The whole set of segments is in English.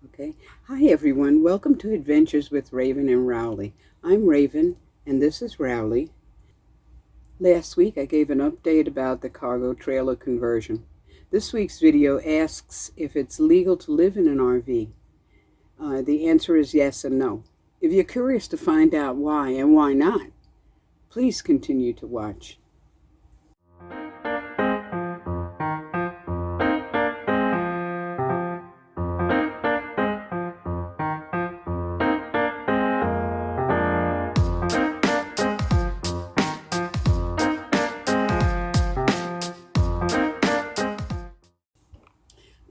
Okay. Hi everyone. Welcome to Adventures with Raven and Rowley. I'm Raven and this is Rowley. Last week I gave an update about the cargo trailer conversion. This week's video asks if it's legal to live in an RV. The answer is yes and no. If you're curious to find out why and why not, please continue to watch.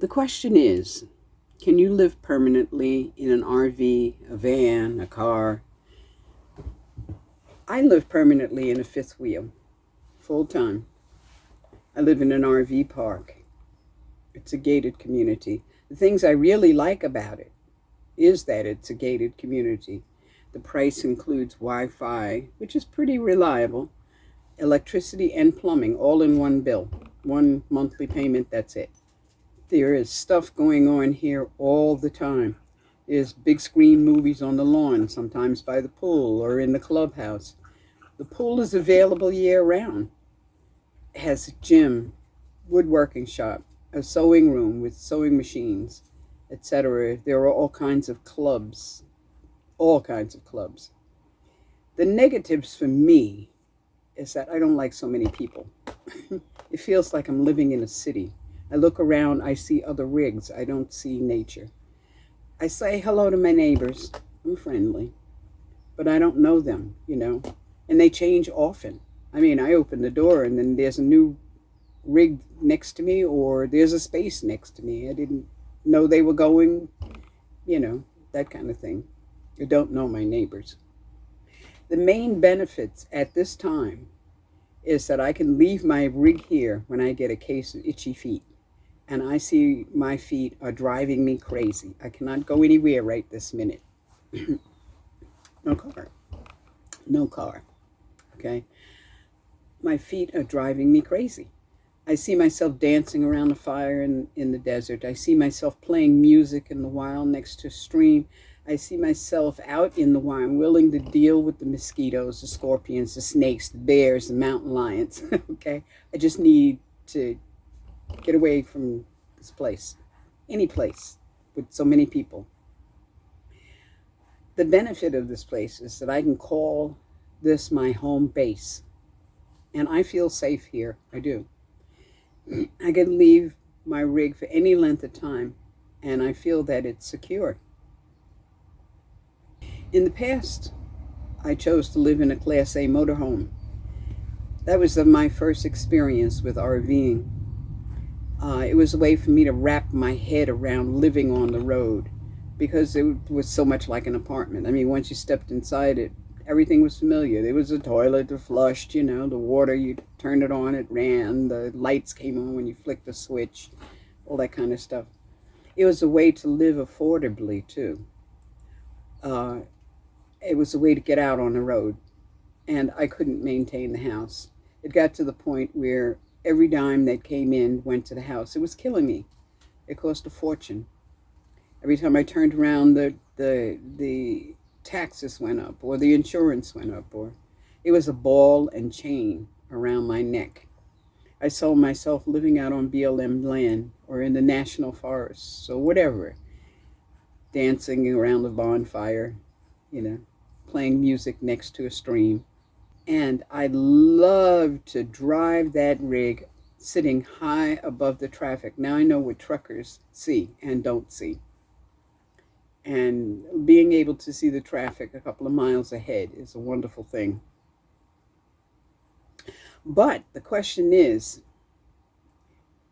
The question is, can you live permanently in an RV, a van, a car? I live permanently in a fifth wheel, full time. I live in an RV park. It's a gated community. The things I really like about it is that it's a gated community. The price includes Wi-Fi, which is pretty reliable, electricity and plumbing, all in one bill, one monthly payment, that's it. There is stuff going on here all the time. There's big screen movies on the lawn, sometimes by the pool or in the clubhouse. The pool is available year-round. It has a gym, woodworking shop, a sewing room with sewing machines, etc. There are all kinds of clubs, all kinds of clubs. The negatives for me is that I don't like so many people. It feels like I'm living in a city. I look around, I see other rigs, I don't see nature. I say hello to my neighbors, I'm friendly, but I don't know them, and they change often. I mean, I open the door and then there's a new rig next to me, or there's a space next to me. I didn't know they were going, that kind of thing. I don't know my neighbors. The main benefits at this time is that I can leave my rig here when I get a case of itchy feet. And I see my feet are driving me crazy. I cannot go anywhere right this minute. No car, okay? My feet are driving me crazy. I see myself dancing around a fire in the desert. I see myself playing music in the wild next to a stream. I see myself out in the wild, willing to deal with the mosquitoes, the scorpions, the snakes, the bears, the mountain lions, okay? I just need to get away from this place, any place with so many people. The benefit of this place is that I can call this my home base, and I feel safe here. I do. I can leave my rig for any length of time, and I feel that it's secure. In the past, I chose to live in a Class A motorhome. That was my first experience with RVing. It was a way for me to wrap my head around living on the road, because it was so much like an apartment. I mean, once you stepped inside it, everything was familiar. There was a toilet that flushed, the water, you turned it on, it ran, the lights came on when you flicked the switch, all that kind of stuff. It was a way to live affordably, too. It was a way to get out on the road, and I couldn't maintain the house. It got to the point where every dime that came in went to the house. It was killing me. It cost a fortune. Every time I turned around, the taxes went up, or the insurance went up, or it was a ball and chain around my neck. I saw myself living out on BLM land or in the national forests or whatever, dancing around the bonfire, playing music next to a stream. And I love to drive that rig sitting high above the traffic. Now I know what truckers see and don't see. And being able to see the traffic a couple of miles ahead is a wonderful thing. But the question is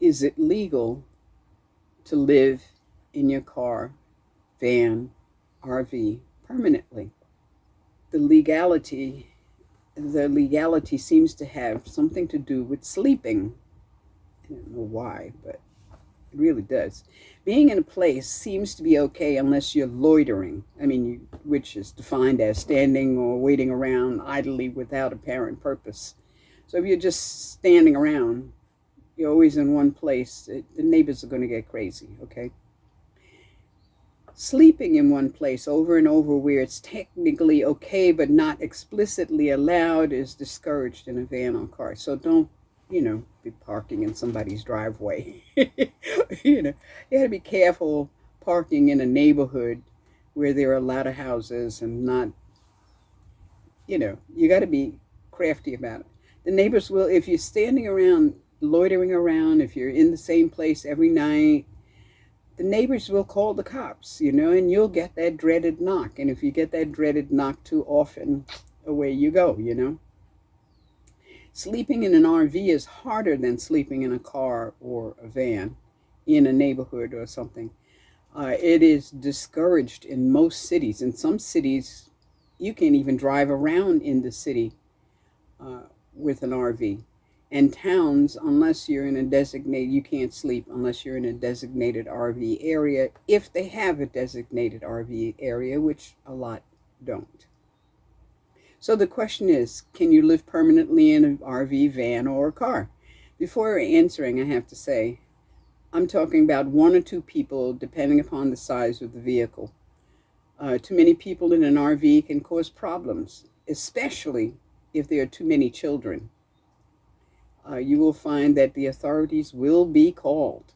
it legal to live in your car, van, RV permanently? The legality seems to have something to do with sleeping. I don't know why, but it really does. Being in a place seems to be okay unless you're loitering. Which is defined as standing or waiting around idly without apparent purpose. So if you're just standing around, you're always in one place, the neighbors are going to get crazy, okay? Sleeping in one place over and over where it's technically okay but not explicitly allowed is discouraged in a van or car. So don't, be parking in somebody's driveway. You got to be careful parking in a neighborhood where there are a lot of houses and not, you got to be crafty about it. The neighbors will, if you're standing around, loitering around, if you're in the same place every night, the neighbors will call the cops, and you'll get that dreaded knock. And if you get that dreaded knock too often, away you go, Sleeping in an RV is harder than sleeping in a car or a van in a neighborhood or something. It is discouraged in most cities. In some cities, you can't even drive around in the city with an RV. And towns, unless you're in a designated, you can't sleep unless you're in a designated RV area, if they have a designated RV area, which a lot don't. So the question is, can you live permanently in an RV, van, or a car? Before answering, I have to say, I'm talking about 1 or 2 people, depending upon the size of the vehicle. Too many people in an RV can cause problems, especially if there are too many children. You will find that the authorities will be called.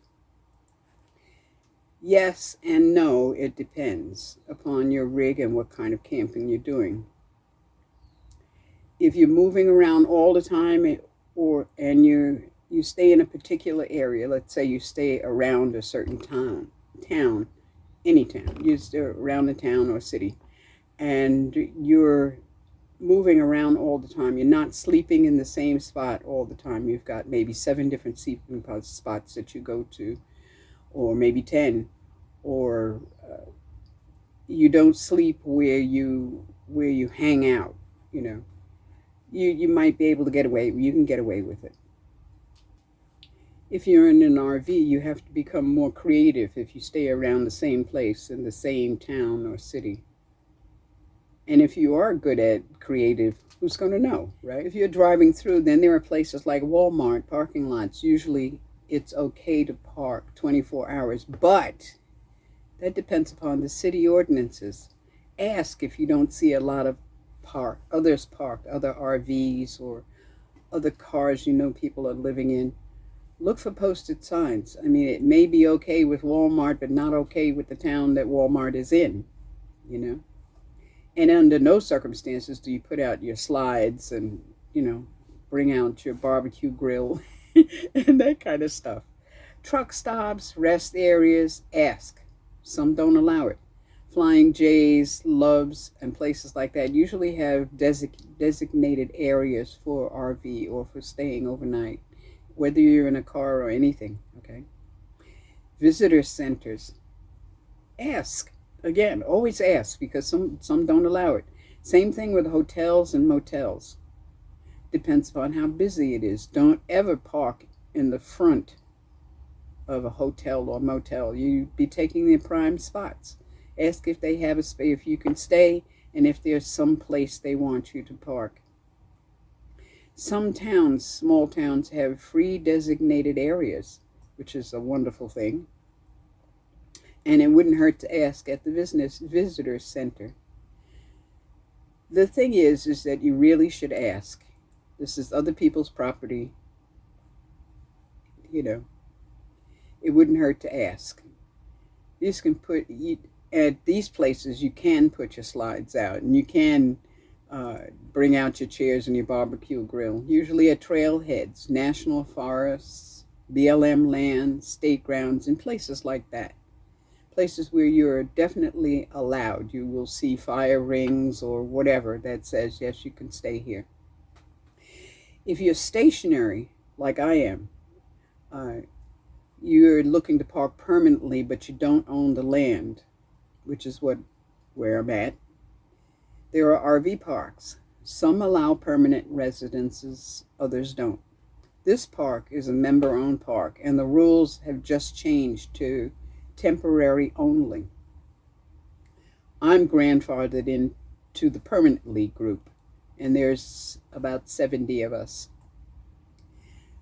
Yes and no, it depends upon your rig and what kind of camping you're doing. If you're moving around all the time and you stay in a particular area, let's say you stay around a certain town, any town, you stay around a town or city, and you're moving around all the time. You're not sleeping in the same spot all the time. You've got maybe 7 different sleeping spots that you go to, or maybe 10, or you don't sleep where you hang out. You might be able to get away. You can get away with it. If you're in an RV, you have to become more creative if you stay around the same place in the same town or city. And if you are good at creative, who's going to know, right? If you're driving through, then there are places like Walmart parking lots. Usually it's okay to park 24 hours, but that depends upon the city ordinances. Ask if you don't see a lot of others parked, other RVs or other cars people are living in. Look for posted signs. I mean, it may be okay with Walmart, but not okay with the town that Walmart is in, And under no circumstances do you put out your slides and, bring out your barbecue grill and that kind of stuff. Truck stops, rest areas, ask. Some don't allow it. Flying J's, Loves, and places like that usually have designated areas for RV or for staying overnight, whether you're in a car or anything, okay? Visitor centers. Ask. Again, always ask, because some don't allow it. Same thing with hotels and motels. Depends upon how busy it is. Don't ever park in the front of a hotel or motel. You'd be taking the prime spots. Ask if they have a space, if you can stay, and if there's some place they want you to park. Some towns, small towns, have free designated areas, which is a wonderful thing. And it wouldn't hurt to ask at the visitor center. The thing is that you really should ask. This is other people's property. It wouldn't hurt to ask. At these places, you can put your slides out, and you can bring out your chairs and your barbecue grill, usually at trailheads, national forests, BLM land, state grounds, and places like that. Places where you're definitely allowed. You will see fire rings or whatever that says, yes, you can stay here. If you're stationary, like I am, you're looking to park permanently, but you don't own the land, which is where I'm at. There are RV parks. Some allow permanent residences, others don't. This park is a member-owned park, and the rules have just changed to temporary only. I'm grandfathered into the permanently group, and there's about 70 of us.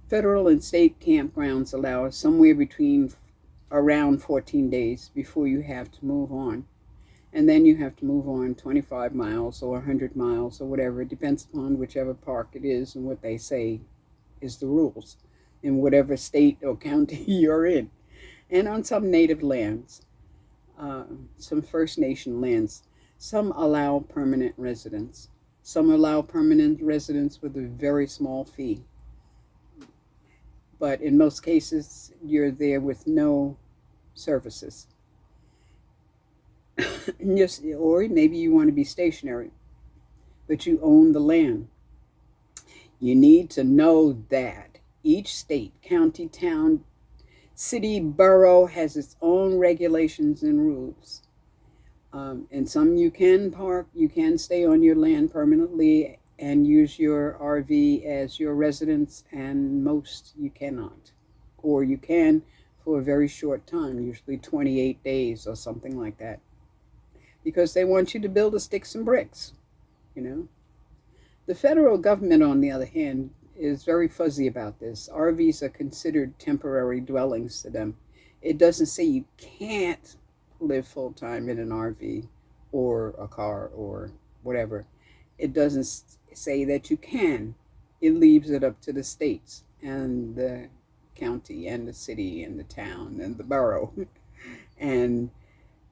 Federal and state campgrounds allow somewhere between around 14 days before you have to move on. And then you have to move on 25 miles or 100 miles or whatever. It depends upon whichever park it is and what they say is the rules in whatever state or county you're in. And on some native lands, some First Nation lands, some allow permanent residence. Some allow permanent residence with a very small fee. But in most cases, you're there with no services. Just, or maybe you want to be stationary, but you own the land. You need to know that each state, county, town, city, borough has its own regulations and rules. And some you can park, you can stay on your land permanently and use your RV as your residence, and most you cannot. Or you can for a very short time, usually 28 days or something like that. Because they want you to build the sticks and bricks, you know. The federal government, on the other hand, is very fuzzy about this. RVs are considered temporary dwellings to them. It doesn't say you can't live full-time in an RV or a car or whatever. It doesn't say that you can. It leaves it up to the states and the county and the city and the town and the borough. And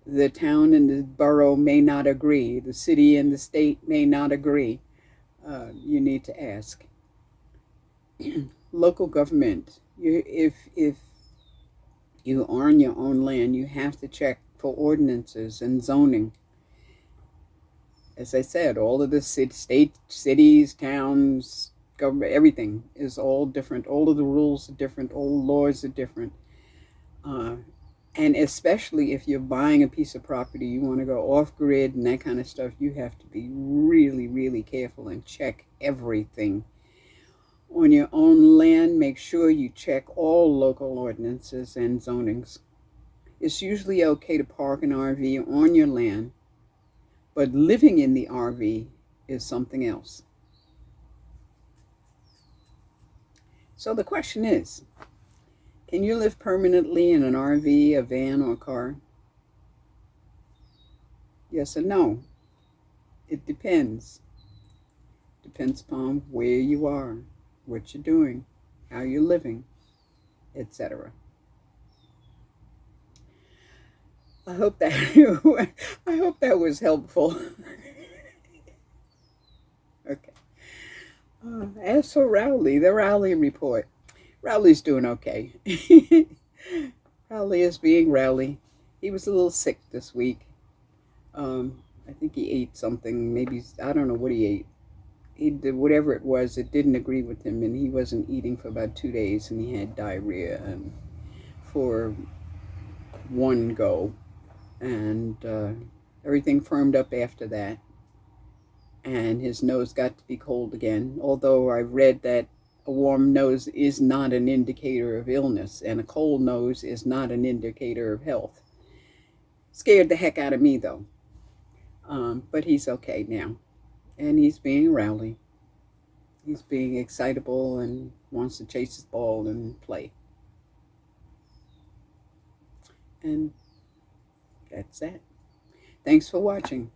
the town and the borough may not agree. The city and the state may not agree. You need to ask. Local government, if you are on your own land, you have to check for ordinances and zoning. As I said, all of the cities, towns, government, everything is all different. All of the rules are different. All the laws are different. And especially if you're buying a piece of property, you want to go off-grid and that kind of stuff, you have to be really, really careful and check everything. On your own land, make sure you check all local ordinances and zonings. It's usually okay to park an RV on your land, but living in the RV is something else. So the question is, can you live permanently in an RV, a van, or a car? Yes or no? It depends. Depends upon where you are, what you're doing, how you're living, etc. I hope that was helpful. Okay. As for Rowley, the Rowley report. Rowley's doing okay. Rowley is being Rowley. He was a little sick this week. I think he ate something. Maybe, I don't know what he ate. He did whatever it was. It didn't agree with him, and he wasn't eating for about 2 days, and he had diarrhea and for one go. And everything firmed up after that. And his nose got to be cold again. Although I read that a warm nose is not an indicator of illness, and a cold nose is not an indicator of health. Scared the heck out of me, though. But he's okay now. And he's being Rowley. He's being excitable and wants to chase his ball and play. And that's that. Thanks for watching.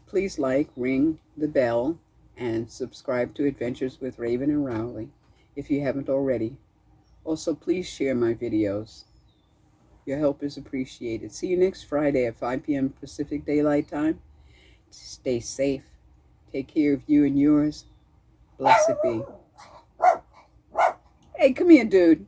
Please like, ring the bell, and subscribe to Adventures with Raven and Rowley if you haven't already. Also, please share my videos. Your help is appreciated. See you next Friday at 5 p.m. Pacific Daylight Time. Stay safe. Take care of you and yours. Blessed be. Hey, come here, dude.